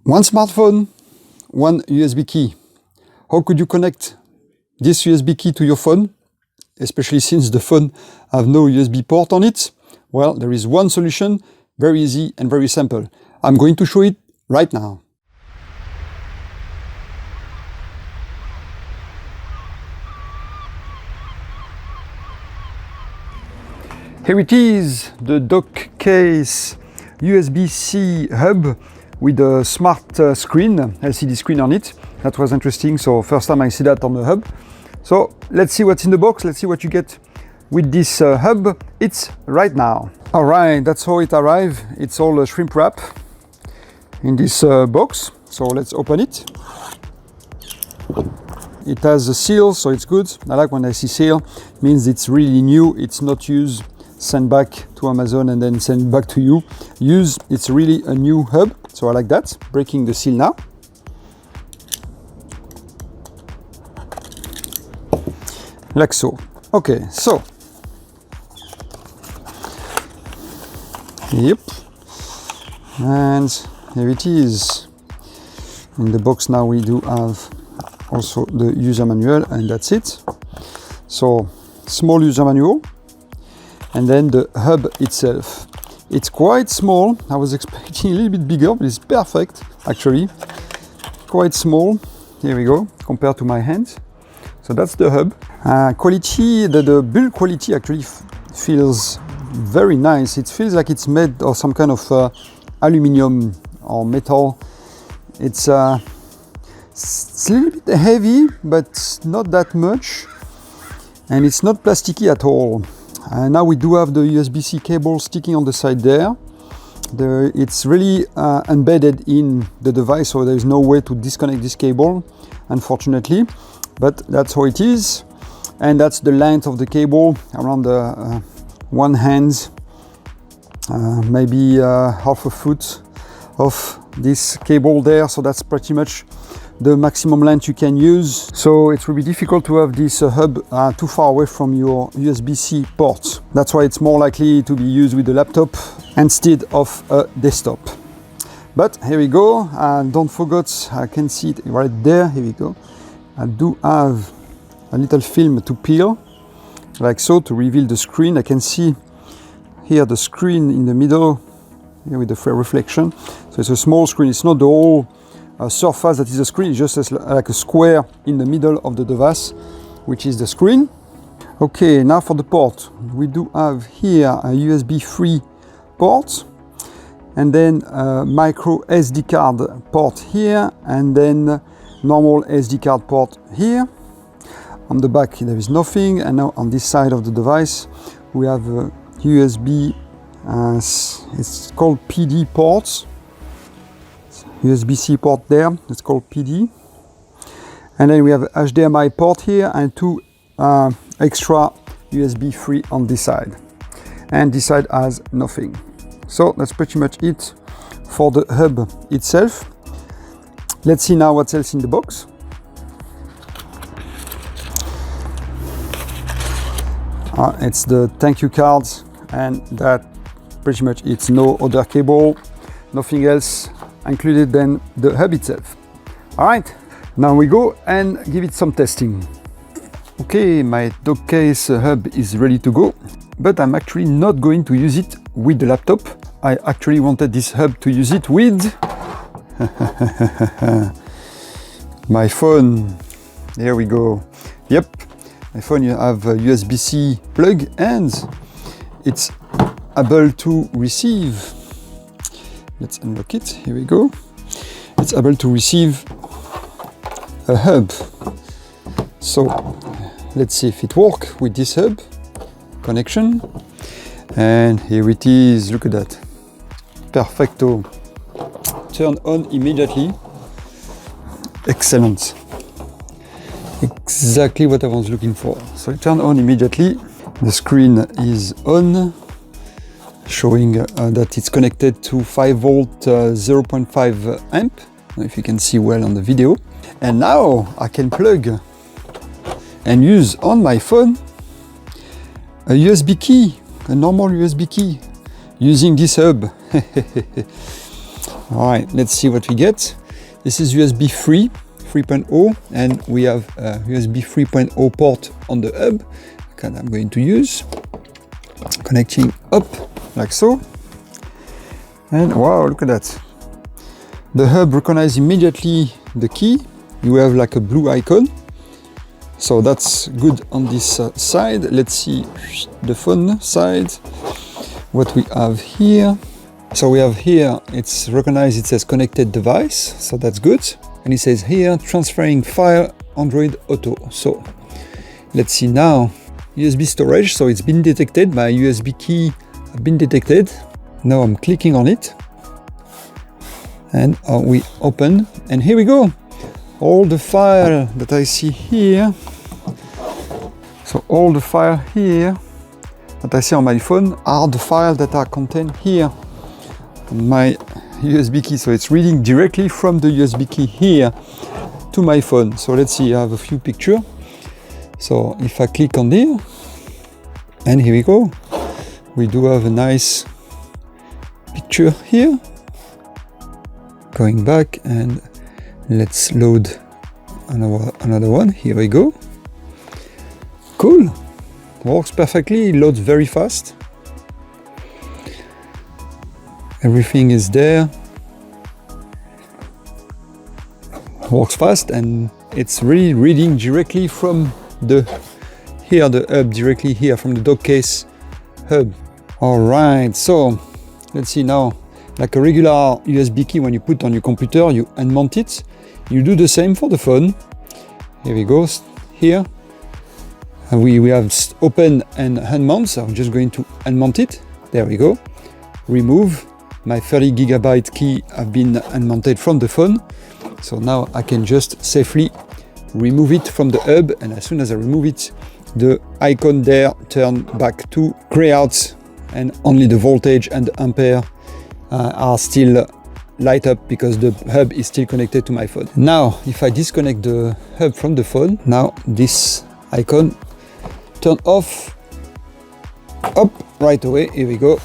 One smartphone, one USB key. How could you connect this USB key to your phone, especially since the phone have no USB port on it? Well, there is one solution, very easy and very simple. I'm going to show it right now. Here it is, the dock case USB-C hub with a smart screen, LCD screen on it. That was interesting, so first time I see that on the hub. So let's see what's in the box, let's see what you get with this hub. It's right now. All right, that's how it arrived. It's all shrimp wrap in this box. So let's open it. It has a seal, so it's good. I like when I see seal, it means it's really new, it's not used, send back to Amazon and then send back to you. It's really a new hub, so I like that. Breaking the seal now. Like so. Okay, so. Yep. And here it is. In the box now we do have also the user manual, and that's it. So, small user manual. And then the hub itself. It's quite small. I was expecting a little bit bigger, but it's perfect, actually. Quite small. Here we go, compared to my hand. So that's the hub. Quality, the build quality actually feels very nice. It feels like it's made of some kind of aluminum or metal. It's a little bit heavy, but not that much. And it's not plasticky at all. Now we do have the USB-C cable sticking on the side there. It's really embedded in the device, so there is no way to disconnect this cable, unfortunately. But that's how it is. And that's the length of the cable, around the one hand, maybe half a foot of this cable there. So that's pretty much the maximum length you can use. So it will be difficult to have this hub too far away from your USB-C port. That's why it's more likely to be used with a laptop instead of a desktop. But here we go, and don't forget, I can see it right there, here we go. I do have a little film to peel, like so, to reveal the screen. I can see here the screen in the middle, here with the reflection. So it's a small screen, it's not the whole surface that is the screen, it's just like a square in the middle of the device, which is the screen. Okay, now for the port. We do have here a USB 3 port, and then a micro SD card port here, and then normal SD card port here. On the back there is nothing, and now on this side of the device we have a USB, it's called PD ports. USB-C port there, it's called PD. And then we have HDMI port here and two extra USB 3 on this side. And this side has nothing. So that's pretty much it for the hub itself. Let's see now what else in the box. It's the thank you cards, and that pretty much it's no other cable, nothing else included than the hub itself. All right, now we go and give it some testing. Okay, my dock case hub is ready to go, but I'm actually not going to use it with the laptop. I actually wanted this hub to use it with my phone. There we go. Yep, my phone, you have a USB-C plug and it's able to receive. Let's unlock it, here we go. It's able to receive a hub. So let's see if it works with this hub connection. And here it is, look at that. Perfecto. Turn on immediately. Excellent. Exactly what I was looking for. So turn on immediately. The screen is on, showing that it's connected to 5 volt 0.5 amp. I don't know if you can see well on the video. And now I can plug and use on my phone a USB key, a normal USB key, using this hub. All right, let's see what we get. This is USB 3.0, and we have a USB 3.0 port on the hub that I'm going to use. Connecting up like so. And wow, look at that. The hub recognizes immediately the key. You have like a blue icon. So that's good on this side. Let's see the phone side. What we have here. So we have here, it's recognized, it says connected device. So that's good. And it says here, transferring file Android Auto. So let's see now. USB storage, so it's been detected, my USB key have been detected. Now I'm clicking on it and we open, and here we go. All the file that I see here, so all the file here that I see on my phone are the files that are contained here on my USB key. So it's reading directly from the USB key here to my phone. So let's see, I have a few pictures. So if I click on there, and here we go, we do have a nice picture here. Going back, and let's load another one. Here we go. Cool, works perfectly, it loads very fast. Everything is there. Works fast, and it's really reading directly from the hub, directly here from the dock case hub. All right, so let's see now, like a regular USB key, when you put on your computer, you unmount it. You do the same for the phone. Here we go, here. And we have open and unmount, so I'm just going to unmount it. There we go. Remove. My 30 gigabyte key have been unmounted from the phone. So now I can just safely remove it from the hub, and as soon as I remove it, the icon there turn back to gray out, and only the voltage and the ampere are still light up because the hub is still connected to my phone. Now, if I disconnect the hub from the phone, now this icon turn off up right away. Here we go.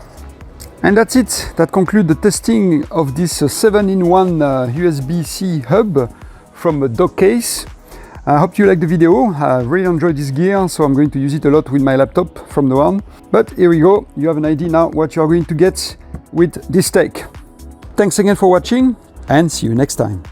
And that's it. That concludes the testing of this 7-in-1 USB-C hub from a dock case. I hope you liked the video. I really enjoyed this gear, so I'm going to use it a lot with my laptop from now on. But here we go. You have an idea now what you're going to get with this tech. Thanks again for watching, and see you next time.